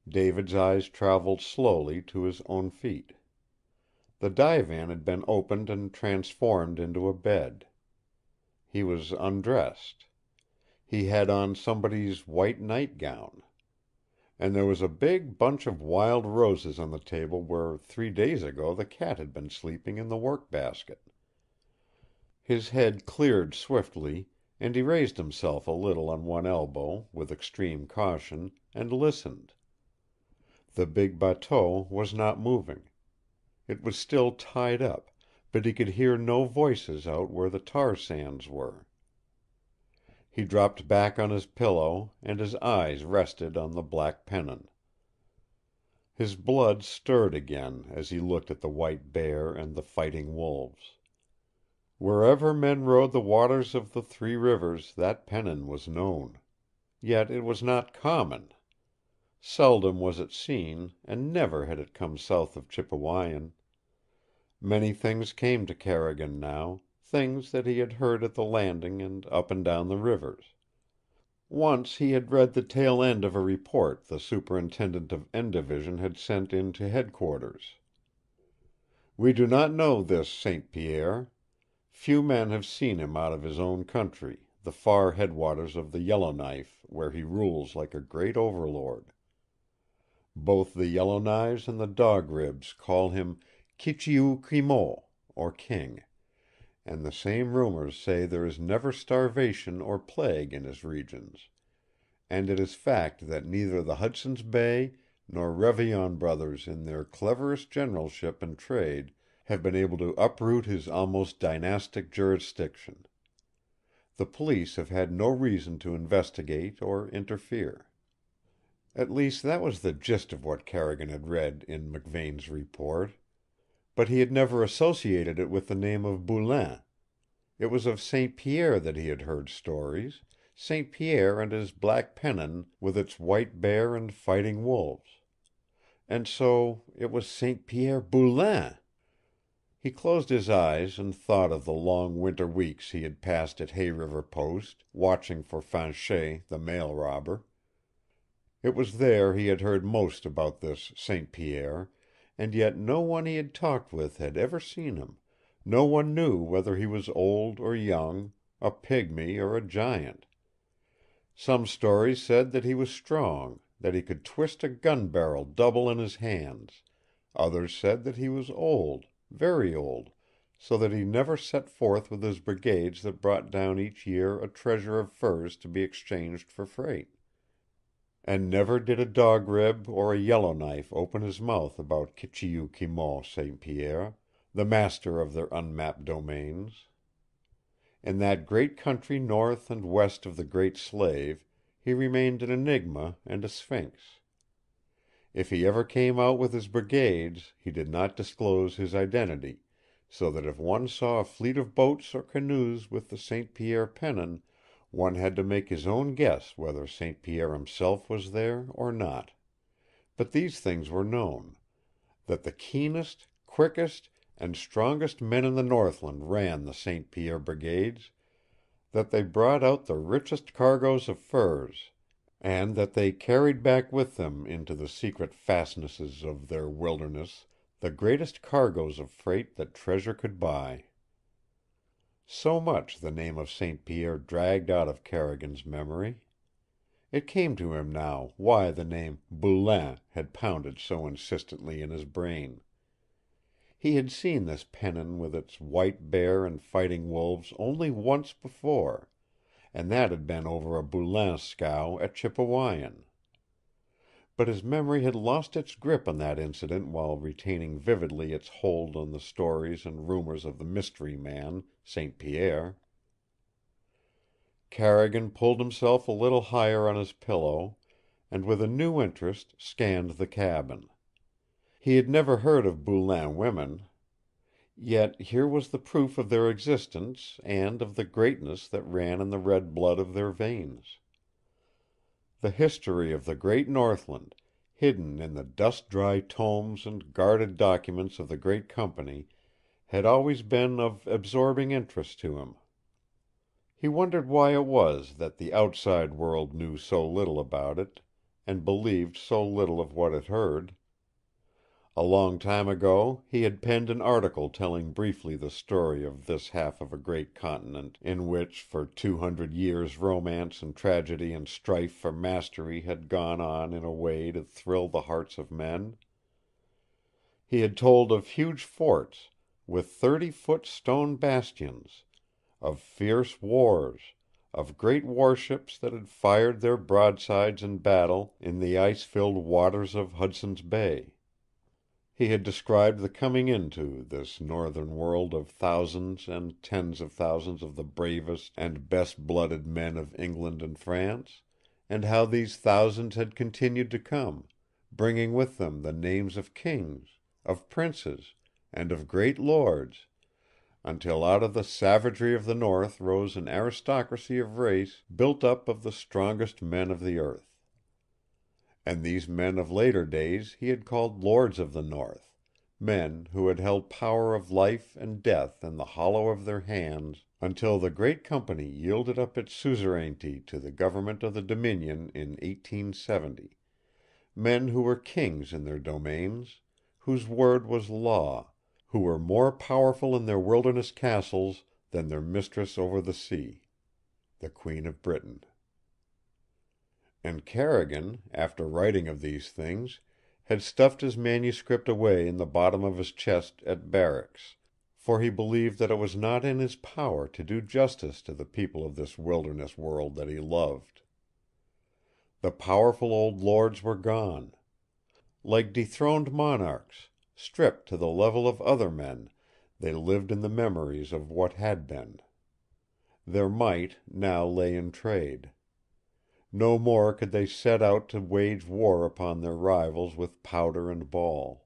David's eyes traveled slowly to his own feet. The divan had been opened and transformed into a bed. He was undressed. He had on somebody's white nightgown. And there was a big bunch of wild roses on the table where 3 days ago the cat had been sleeping in the work-basket. His head cleared swiftly, and he raised himself a little on one elbow, with extreme caution, and listened. The big bateau was not moving. It was still tied up, but he could hear no voices out where the tar sands were. He dropped back on his pillow, and his eyes rested on the black pennon. His blood stirred again as he looked at the white bear and the fighting wolves. Wherever men rode the waters of the Three Rivers that pennon was known. Yet it was not common. Seldom was it seen, and never had it come south of Chipewyan. Many things came to Carrigan now, things that he had heard at the Landing and up and down the rivers. Once he had read the tail end of a report the superintendent of N Division had sent in to headquarters. "We do not know this St. Pierre. Few men have seen him out of his own country, the far headwaters of the Yellowknife, where he rules like a great overlord. Both the Yellowknives and the Dog Ribs call him Kichiu-Kwimo, or King, and the same rumors say there is never starvation or plague in his regions, and it is fact that neither the Hudson's Bay nor Revillon brothers in their cleverest generalship and trade have been able to uproot his almost dynastic jurisdiction. The police have had no reason to investigate or interfere." At least that was the gist of what Carrigan had read in McVane's report. But he had never associated it with the name of Boulain. It was of St. Pierre that he had heard stories, St. Pierre and his black pennon with its white bear and fighting wolves. And so it was St. Pierre Boulain! He closed his eyes and thought of the long winter weeks he had passed at Hay River Post, watching for Fanchet, the mail robber. It was there he had heard most about this St. Pierre, and yet no one he had talked with had ever seen him. No one knew whether he was old or young, a pygmy or a giant. Some stories said that he was strong, that he could twist a gun barrel double in his hands. Others said that he was old, very old, so that he never set forth with his brigades that brought down each year a treasure of furs to be exchanged for freight. And never did a Dog Rib or a Yellowknife open his mouth about Kichiu-Kwimo St. Pierre, the master of their unmapped domains. In that great country north and west of the Great Slave he remained an enigma and a sphinx. If he ever came out with his brigades, he did not disclose his identity, so that if one saw a fleet of boats or canoes with the St. Pierre pennon, one had to make his own guess whether St. Pierre himself was there or not. But these things were known, that the keenest, quickest, and strongest men in the Northland ran the St. Pierre brigades, that they brought out the richest cargoes of furs, and that they carried back with them into the secret fastnesses of their wilderness the greatest cargoes of freight that treasure could buy. So much the name of St. Pierre dragged out of Carrigan's memory. It came to him now why the name Boulain had pounded so insistently in his brain. He had seen this pennon with its white bear and fighting wolves only once before, and that had been over a Boulain scow at Chipewyan. But his memory had lost its grip on that incident while retaining vividly its hold on the stories and rumors of the mystery man, St. Pierre. Carrigan pulled himself a little higher on his pillow, and with a new interest scanned the cabin. He had never heard of Boulain women. Yet here was the proof of their existence and of the greatness that ran in the red blood of their veins. The history of the great Northland, hidden in the dust-dry tomes and guarded documents of the great company, had always been of absorbing interest to him. He wondered why it was that the outside world knew so little about it, and believed so little of what it heard. A long time ago he had penned an article telling briefly the story of this half of a great continent in which for 200 years romance and tragedy and strife for mastery had gone on in a way to thrill the hearts of men. He had told of huge forts with 30-foot stone bastions, of fierce wars, of great warships that had fired their broadsides in battle in the ice-filled waters of Hudson's Bay. He had described the coming into this northern world of thousands and tens of thousands of the bravest and best-blooded men of England and France, and how these thousands had continued to come, bringing with them the names of kings, of princes, and of great lords, until out of the savagery of the north rose an aristocracy of race built up of the strongest men of the earth. And these men of later days he had called Lords of the North, men who had held power of life and death in the hollow of their hands until the Great Company yielded up its suzerainty to the government of the Dominion in 1870, men who were kings in their domains, whose word was law, who were more powerful in their wilderness castles than their mistress over the sea, the Queen of Britain. And Carrigan, after writing of these things, had stuffed his manuscript away in the bottom of his chest at barracks, for he believed that it was not in his power to do justice to the people of this wilderness world that he loved. The powerful old lords were gone. Like dethroned monarchs, stripped to the level of other men, they lived in the memories of what had been. Their might now lay in trade. No more could they set out to wage war upon their rivals with powder and ball.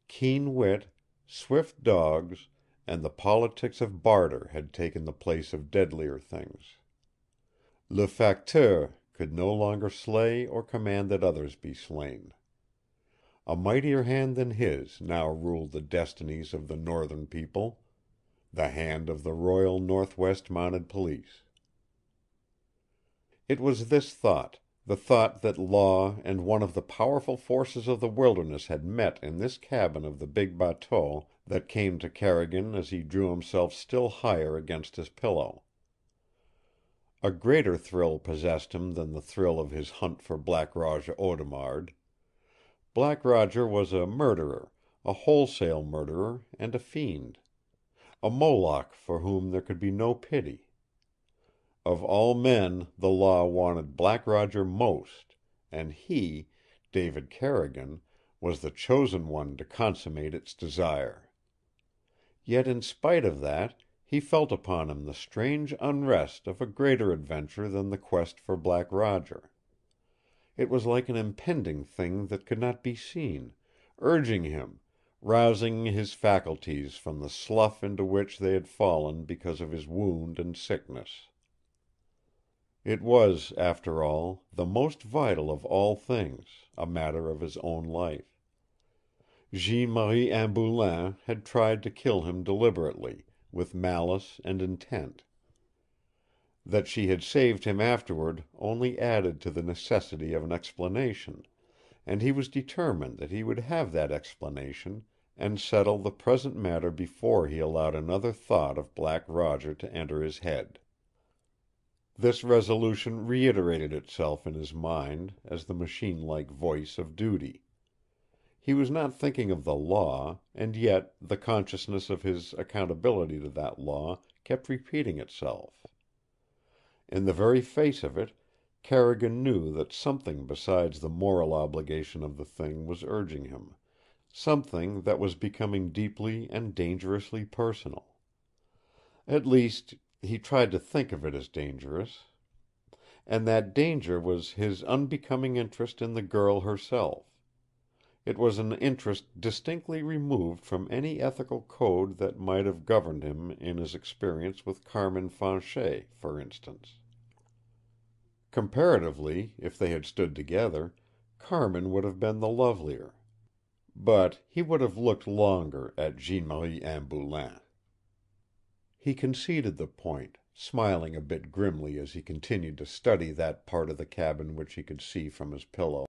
Keen wit, swift dogs, and the politics of barter had taken the place of deadlier things. Le Facteur could no longer slay or command that others be slain. A mightier hand than his now ruled the destinies of the northern people, the hand of the Royal Northwest Mounted Police. It was this thought, the thought that law and one of the powerful forces of the wilderness had met in this cabin of the big bateau, that came to Carrigan as he drew himself still higher against his pillow. A greater thrill possessed him than the thrill of his hunt for Black Roger Audemard. Black Roger was a murderer, a wholesale murderer, and a fiend. A Moloch for whom there could be no pity. Of all men the law wanted Black Roger most, and he, David Carrigan, was the chosen one to consummate its desire. Yet in spite of that, he felt upon him the strange unrest of a greater adventure than the quest for Black Roger. It was like an impending thing that could not be seen, urging him, rousing his faculties from the slough into which they had fallen because of his wound and sickness. It was, after all, the most vital of all things, a matter of his own life. Jeanne Marie Anne Boulain had tried to kill him deliberately, with malice and intent. That she had saved him afterward only added to the necessity of an explanation, and he was determined that he would have that explanation and settle the present matter before he allowed another thought of Black Roger to enter his head. This resolution reiterated itself in his mind as the machine-like voice of duty. He was not thinking of the law, and yet the consciousness of his accountability to that law kept repeating itself. In the very face of it, Carrigan knew that something besides the moral obligation of the thing was urging him, something that was becoming deeply and dangerously personal. At least, he tried to think of it as dangerous. And that danger was his unbecoming interest in the girl herself. It was an interest distinctly removed from any ethical code that might have governed him in his experience with Carmin Fanchet, for instance. Comparatively, if they had stood together, Carmin would have been the lovelier. But he would have looked longer at Jeanne Marie Anne Boulain. He conceded the point, smiling a bit grimly as he continued to study that part of the cabin which he could see from his pillow.